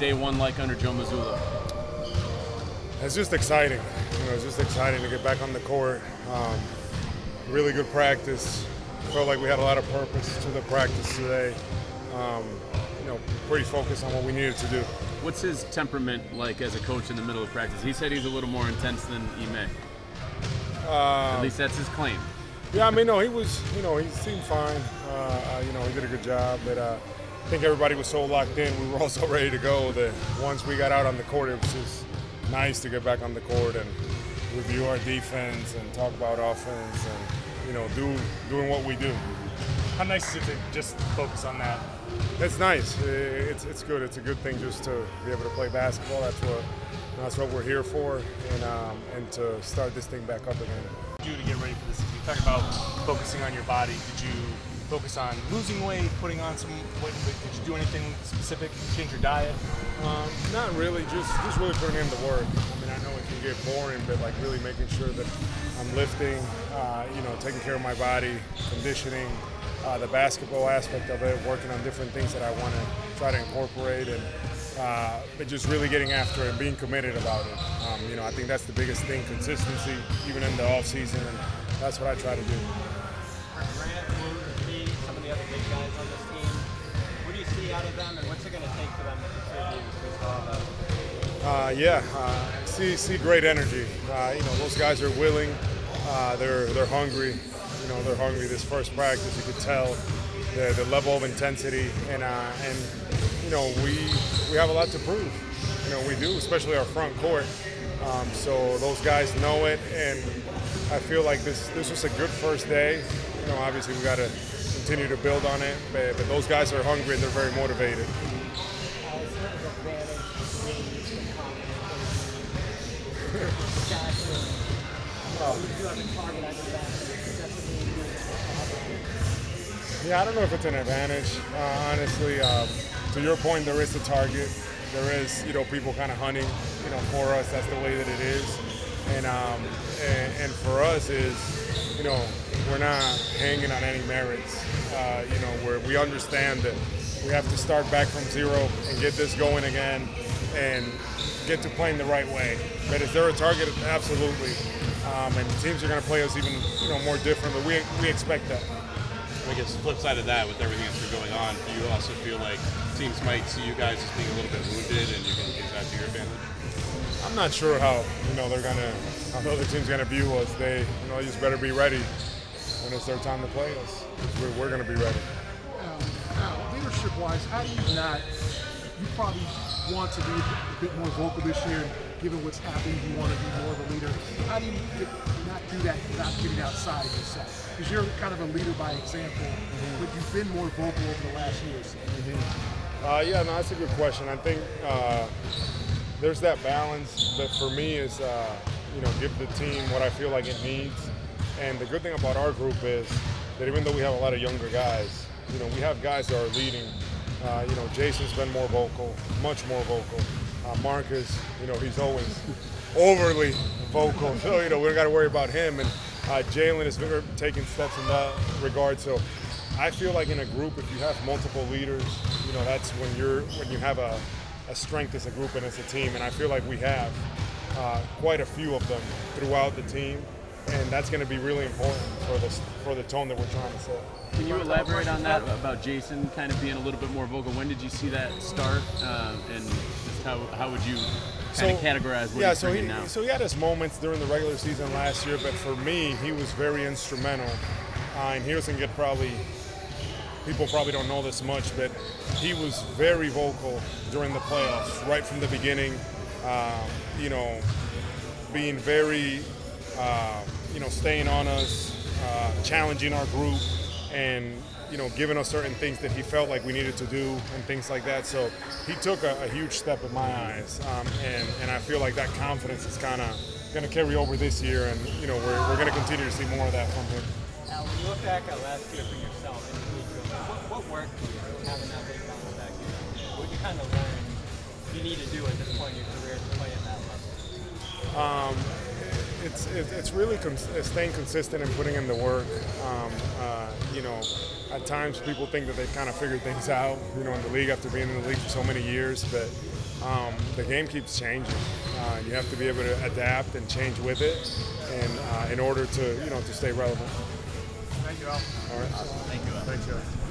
day one like under Joe Mazzulla? It's just exciting. It's just exciting to get back on the court. Really good practice. Felt like we had a lot of purpose to the practice today. Pretty focused on what we needed to do. What's his temperament like as a coach in the middle of practice? He said he's a little more intense than Ime. At least that's his claim. Yeah, he seemed fine. He did a good job, but I think everybody was so locked in. We were all so ready to go that once we got out on the court, it was just nice to get back on the court and review our defense and talk about offense and, doing what we do. How nice is it to just focus on that? It's nice. It's good. It's a good thing just to be able to play basketball. That's what we're here for, and to start this thing back up again. What did you do to get ready for this? You talk about focusing on your body. Did you focus on losing weight, putting on some weight? Did you do anything specific? Change your diet? Not really. Just really putting in the work. I know it can get boring, but like really making sure that I'm lifting, taking care of my body, conditioning. The basketball aspect of it, working on different things that I want to try to incorporate, and but just really getting after it and being committed about it. I think that's the biggest thing, consistency, even in the off season, and that's what I try to do. For Grant, Wood, some of the other big guys on this team, what do you see out of them, and what's it going to take for them to contribute? See great energy. Those guys are willing. They're hungry. They're hungry. This first practice, you could tell the level of intensity, and we have a lot to prove. We do, especially our front court. So those guys know it, and I feel like this was a good first day. Obviously we got to continue to build on it, but those guys are hungry and they're very motivated. Yeah, I don't know if it's an advantage, honestly. To your point, there is a target. There is, people kind of hunting, for us. That's the way that it is. And for us is, we're not hanging on any merits. Where we understand that we have to start back from zero and get this going again and get to playing the right way. But is there a target? Absolutely. And teams are going to play us even, more different, but we expect that. I guess the flip side of that, with everything that's been going on, do you also feel like teams might see you guys as being a little bit wounded and you can use that to your advantage? I'm not sure how, how the other team's gonna view us. They, just better be ready when it's their time to play us. We're gonna be ready. Now, leadership-wise, how do you not? You probably want to be a bit more vocal this year, given what's happened. You want to be more of a leader. How do you not do that without getting outside of yourself? Because you're kind of a leader by example, but you've been more vocal over the last years. That's a good question. I think there's that balance that for me is, give the team what I feel like it needs. And the good thing about our group is that even though we have a lot of younger guys, we have guys that are leading. Jayson's been more vocal, much more vocal. Marcus, he's always overly vocal, so we don't got to worry about him. And Jaylen has been taking steps in that regard. So I feel like in a group, if you have multiple leaders, that's when you have a strength as a group and as a team. And I feel like we have quite a few of them throughout the team, and that's going to be really important for the tone that we're trying to set. Can you elaborate on that about Jayson kind of being a little bit more vocal? When did you see that start, and just how would you kind of categorize what he's bringing now? So he had his moments during the regular season last year, but for me, he was very instrumental. And he doesn't get people probably don't know this much, but he was very vocal during the playoffs, right from the beginning. Being very, staying on us, challenging our group, and giving us certain things that he felt like we needed to do and things like that. So he took a huge step in my eyes, and I feel like that confidence is kind of going to carry over this year, and we're going to continue to see more of that from him. Now, when you look back at last year for yourself in the league, what worked for you having that big bounce back? What you kind of learned you need to do at this point in your career to play at that level? It's really staying consistent and putting in the work. At times people think that they've kind of figured things out, in the league after being in the league for so many years. But the game keeps changing. You have to be able to adapt and change with it, and in order to to stay relevant. Thank you, Al. All right. Thank you. Thanks, guys.